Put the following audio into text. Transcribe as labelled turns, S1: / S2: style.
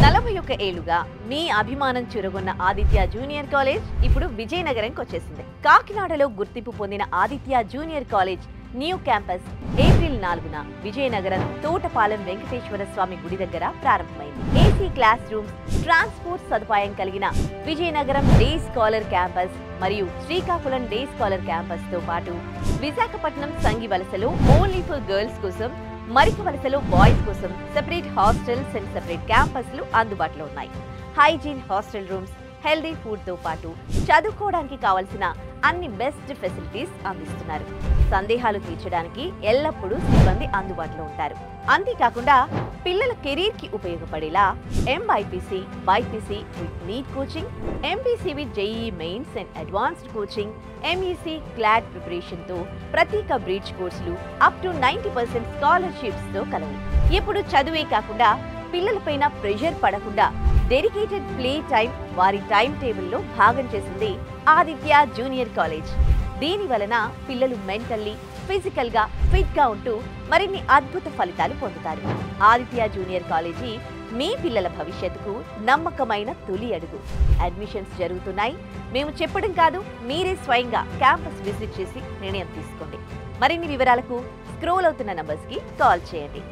S1: 41 ఏళ్లుగా మీ అభిమానం చురగొన్న Aditya junior college ఇప్పుడు విజయనగరంకి వచ్చేసింది. కాకినాడలో గుర్తింపు పొందిన Aditya junior college new campus April 4న విజయనగరం తోటపాలెం వెంకటేశ్వర స్వామి గుడి దగ్గర ప్రారంభమైంది. ఏసీ క్లాస్ రూమ్స్, ట్రాన్స్పోర్ట్ సదుపాయం కలిగిన విజయనగరం డే స్కాలర్ క్యాంపస్ మరియు శ్రీకాకుళం డే స్కాలర్ క్యాంపస్ తో పాటు విశాఖపట్నం సంగివలసలో ఓన్లీ ఫర్ గర్ల్స్ కోసం, మరిక వలసలో బాయ్స్ కోసం సెపరేట్ హాస్టల్స్ అండ్ సెపరేట్ క్యాంపస్లు అందుబాటులో ఉన్నాయి. Hygiene hostel rooms, healthy food తో పాటు చదువుకోవడానికి కావలసిన అన్ని బెస్ట్ ఫెసిలిటీస్ అందిస్తున్నారు. సందేహాలు తీర్చడానికి ఎల్లప్పుడూ సిబ్బంది అందుబాటులో ఉంటారు. అంతేకాకుండా పిల్లల కెరీర్ కి ఉపయోగపడేలా MIPC, BiPC with NEET coaching, MPC with JEE mains and advanced coaching, MEC CLAT preparation తో ప్రత్యేక బ్రిడ్జ్ కోర్సులు అప్ టు 90% స్కాలర్షిప్స్ తో కలవు. ఇప్పుడు చదువే కాకుండా పిల్లలపైన ప్రెషర్ పడకుండా డెడికేటెడ్ ప్లే టైం వారి టైం టేబుల్లో భాగం చేసింది ఆదిత్య జూనియర్ కాలేజ్. దీని వలన పిల్లలు మెంటల్లీ, ఫిజికల్ గా ఫిట్ గా ఉంటూ మరిన్ని అద్భుత ఫలితాలు పొందుతారు. ఆదిత్య జూనియర్ కాలేజీ మీ పిల్లల భవిష్యత్తుకు నమ్మకమైన తొలి అడుగు. అడ్మిషన్స్ జరుగుతున్నాయి. మేము చెప్పడం కాదు, మీరే స్వయంగా క్యాంపస్ విజిట్ చేసి నిర్ణయం తీసుకోండి. మరిన్ని వివరాలకు స్క్రోల్ అవుతున్న నంబర్స్ కి కాల్ చేయండి.